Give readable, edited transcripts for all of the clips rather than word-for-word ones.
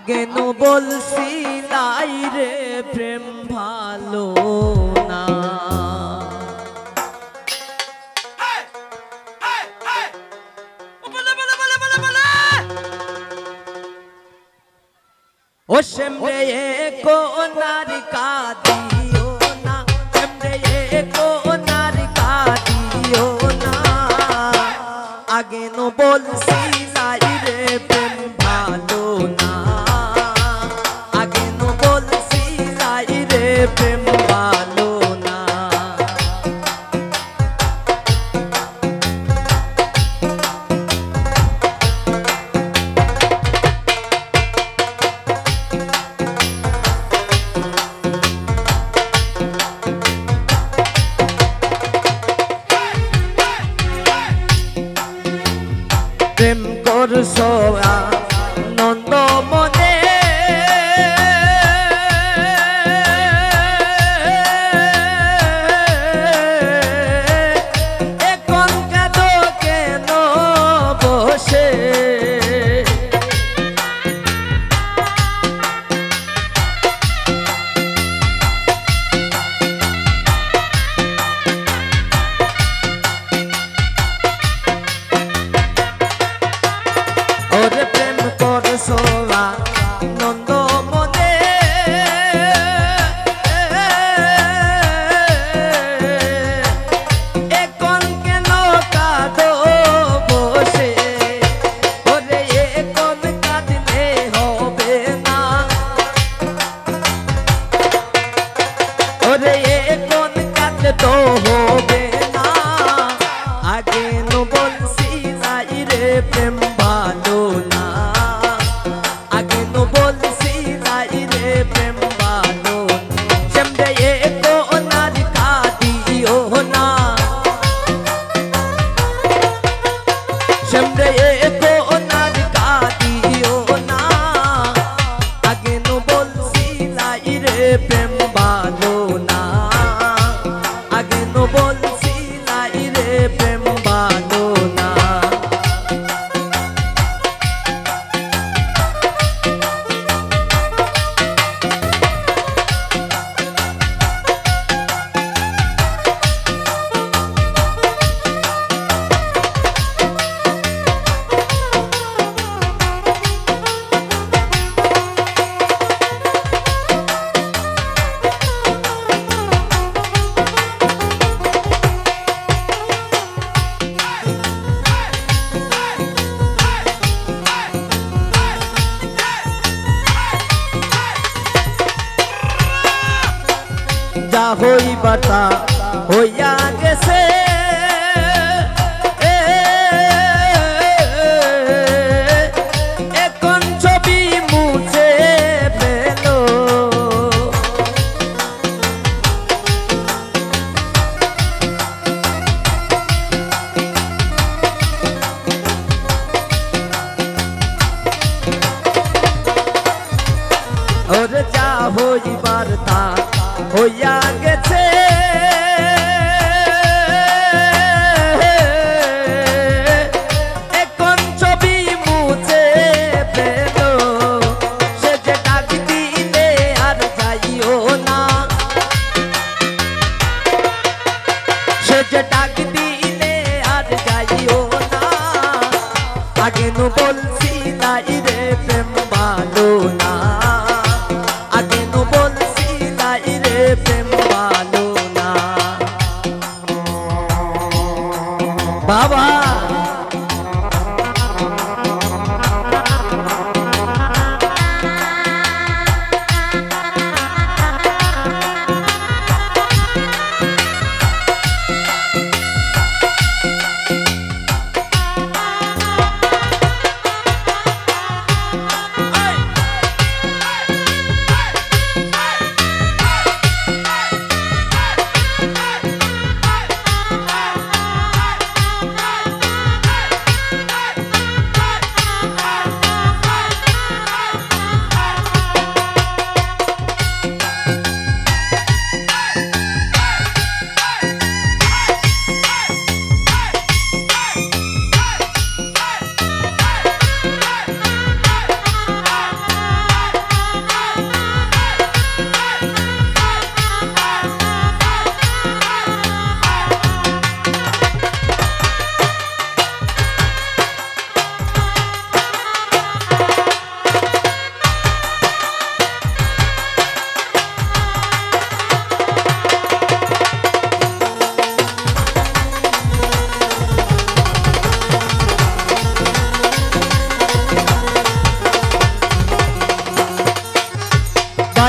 আগে নো বলছিলাই রে প্রেম ভালো না। ও সেমরে কোনার কাদিও না, সেমরে কোনার কাদিও না। আগে নো বলছিলাই রে প্রেম ভালো না, আগে নো বলছিলাই রে প্রেম ভালো না। প্রেম করছো নন্দ মনে, এখন কাঁদো কেন বসে। ওরে প্রেম করছো নন্দ মনে, এখন কেন কাঁদো বসে। ওরে এখন কাঁদলে হবে না, ওরে এখন কাঁদলে তো হবে না। আগে নো বলছিলাই রে প্রেম ভালো না, আগে নো বলছিলাই রে প্রেম ভালো না। সেমরে কোনার কাদিও না, সেমরে কোনার কাদিও না। আগে নো বলছিলাই রে প্রেম ভালো না, আগে নো বলছিলাই রে প্রেম ভালো না। যা হইবার তা হইয়া গেছে, এখন ছবি মুছে ফেলো। ওরে যা হইবার তা হইয়া গেছে, এখন ছবি মুছে ফেলো। সে যে ডাক দিলে আর যাইও না, সে যে ডাক দিলে আর যাইও না। আগে নো বলছিলাই রে প্রেম ভালো না, আগে নো বলছিলাই রে প্রেম ভালো না। বাবা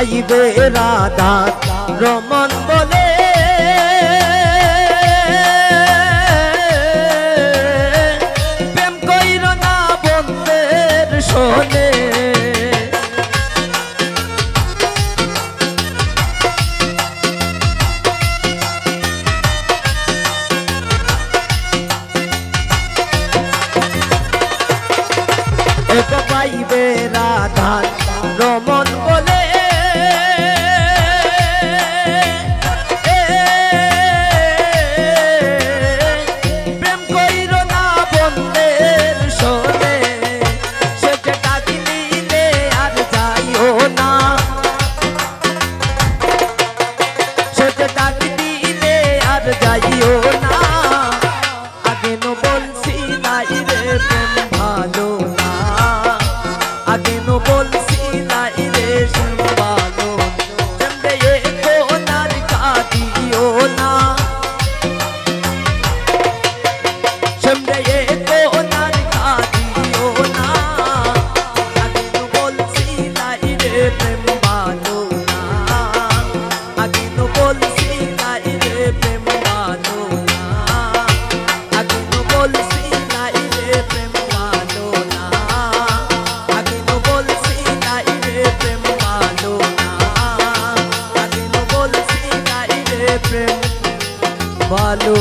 পাইবে রাধা রমন বলে প্রেম কইর না বন্ধের শোনে পাইবে রাধা রমন বলে প্রেম কইর না বন্ধের শোনে সে যে ডাক দিলে আর যাইও না সে যে ডাক দিলে আর যাইও না আগে নো বলছি নাই রে প্রেম ভালো না আগে নো বলছি নাই রে সম্ভালো চন্দে কোনার কাঁদিও না চন্দে কোনার কাঁদিও না আগে নো বলছি নাই রে প্রেম ভালো না আগে নো বলছি নাই রে প্রেম ভালো না আগে নো বলছি নাই রে প্রেম ভালো না আগে নো বলছি নাই রে প্রেম ভালো না আগে নো বলছি নাই রে প্রেম ভালো